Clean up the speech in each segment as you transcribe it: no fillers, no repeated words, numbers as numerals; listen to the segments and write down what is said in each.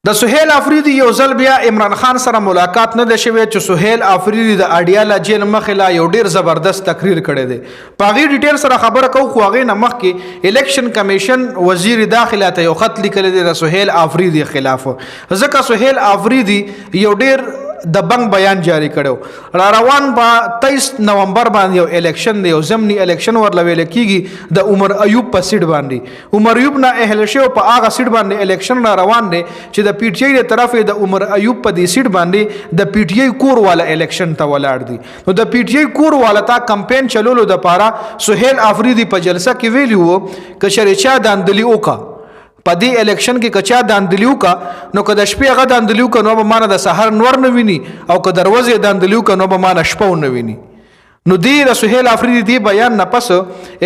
د سهیل افریدي یو ځل بیا عمران خان سره ملاقات نه ده شوی چې سهیل افریدي د اډیاله جیل مخې یو ډیر زبردست تقریر کړی دی. په هغې ډیټیل سره خبره کوو خو هغې نه مخکې الیکشن کمیشن وزیر داخله ته یو خط لیکلی دی د سهیل افریدي خلاف، ځکه سهیل افریدي یو ډیر د بنګ بیان جاری کړو. را روان په 23 نومبر باندې یو الیکشن دی، یو ضمني الیکشن ورله ویل کیږي د عمر ایوب په سیټ باندې. عمر ایوب نه اهل شو په هغه سیټ باندې الیکشن را روان دی چې د پی ټی آی طرف د عمر ایوب په دې سیټ باندې د پی ټی آی کور والا الیکشن ته ولاړ دي. نو د پی ټی آی کور والا تا کمپین چلولو د پاره سهیل افریدي په جلسه کې ویلی وو ک شریچا داندلی وکا په دې الیکشن کې کچا داندلیو کا نو که د شپې هغه داندلیو کا نو به مانه د سحر نور نه ویني او که دروازې داندلیو کا نو به مانه شپه نه ویني. نو دی د سهیل افریدي دی بیان نه پس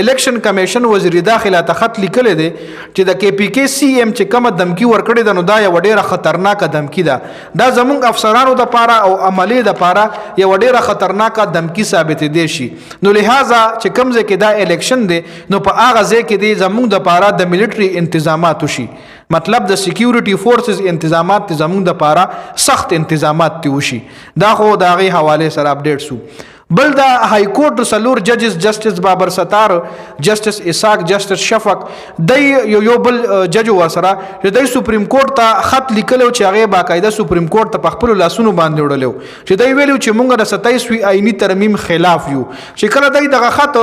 الیکشن کمیشن وزیر داخله ته خط لیکلی دی چې د کې پی کې سی ایم چې کومه دمکی ورکړې ده نو دا یو ډیره خطرناکه دمکی ده. دا زمونږ افسرانو د پاره او عملی د پاره یو ډیره خطرناکه دمکی ثابت دی شي. نو لہذا چې کوم ځای کې دا الیکشن دی نو په هغه ځای کې دی زمونږ د پاره د ملټری انتظامات وشي، مطلب د سکیورټي فورسز انتظامات زمونږ د پاره سخت انتظامات تی وشي. دا خو د هغې حواله سره اپډیټ سو. بل دا های کورټ سلور ججز جسټس بابر ستار، جسټس اسحاق، جسټس شفق د یو بل جج ورسره چې د سپریم کورټ ته خط لیکلو چې هغه باقاعده سپریم کورټ ته په خپل لاسونو باندې وړلو چې دوی ویلو چې مونږ د 27 آئینی ترمیم خلاف یو. چې کله دوی دغه خط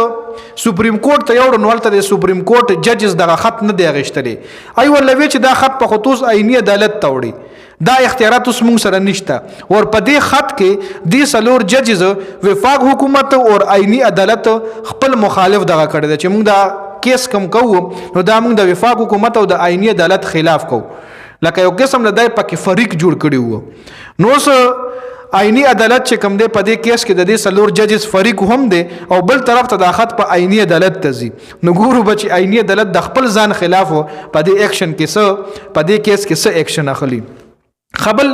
سپریم کورټ ته یوړ نو ولته د سپریم کورټ ججز دغه خط نه دی غشتلی، ای ولوي چې دا خط په خصوص آئینی عدالت ته وړي. دا اختیارات اوس مونږ سره نشته. ور په دې خط کې د سلور ججز وفاق حکومت او آئینی عدالت خپل مخالف دغه کړی دی چې مونږ دا کیس کم کوو نو دا مونږ د وفاق حکومت او د آئینی عدالت خلاف کوو. لکه یو قسم نه دی پکې فریق جوړ کړی وو. نو آئینی عدالت چې کم دی په دې کیس کې د دې سلور ججز فریق هم دی او بل طرف ته دا خط په آئینی عدالت ته ځي. نو ګورو بچي آئینی عدالت د خپل ځان خلاف په دې اکشن کې څه په دې کیس کې څه اکشن اخلي. خبل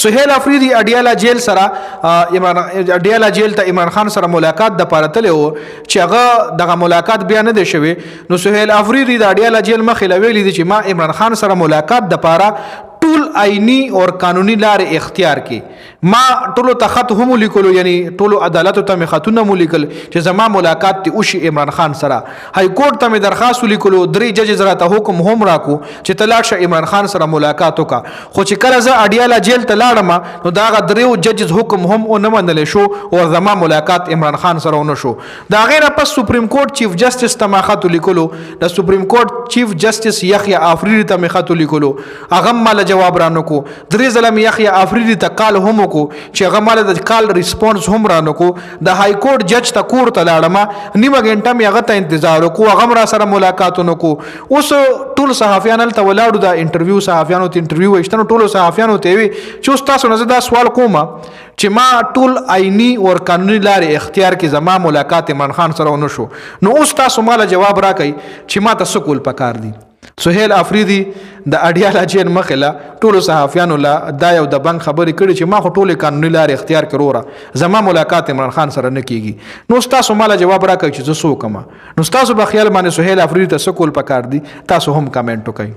سهیل افریدي اډیاله جیل سره اډیاله جیل ته عمران خان سره ملاقات د پاره تللی و چې هغه دغه ملاقات بیا نه دی شوی. نو سهیل افریدي د اډیاله جیل مخې لویلی دی چې ما عمران خان سره ملاقات د پاره ټول آئینی او قانوني لارې اختیار کې ما ټولو ته خط هم لیکلو، یعنی ټولو عدالتو ته مې خطونه مو لیکل چې زما ملاقات تی وشي عمران خان سره. های کورټ ته مې درخواست ولیکلو، 3 ججز راته حکم هم راکو چې ته لاړ شه عمران خان سره ملاقات وکړه. خو چې کله زه اډیاله جیل ته لاړم نو د هغه 3 ججز حکم هم ونه منلی شو او زما ملاقات عمران خان سره ونه شو. د هغې نه پس سپریم کورټ چیف جسټس ته ما خط ولیکلو، د سپریم کورټ چیف جسټس یحیی افریدي ته مې خط ولیکلو، هغه ماله جواب رانه کو. 3 ځله مې یحیی افریدي ته کال هم وکړو چې هغه ماله د کال ریسپانس هم رانه کو. د های کورټ جج ته کور ته لاړم، نیمه غنټه مې هغه ته انتظار وکړو، هغه را سره ملاقات ونه کو. اوس ټول صحافیان هلته ولاړو، د انټرویو صحافیانو ته انټرویو ویشتنو ټولو صحافیانو ته وی چې اوس تاسو نه زه دا سوال کوم چې ما ټول آئینی او قانوني لارې اختیار کې زما ملاقات عمران خان سره ونه شو، نو اوس تاسو ماله جواب راکړئ چې ما ته څه کول پکار دي. سهیل افریدي د اډیاله جیل مخې له ټولو صحافیانو له دا یو د بنګ خبرې کړي چې ما خو ټولې قانوني لارې اختیار کړو وروره زما ملاقات عمران خان سره نه کیږي. نو ستاسو ماله جواب راکړئ چې زه څه وکړم. نو ستاسو په خیال باندې سهیل افریدي ته څه کول پکار دي؟ تاسو هم کمنټ وکړئ.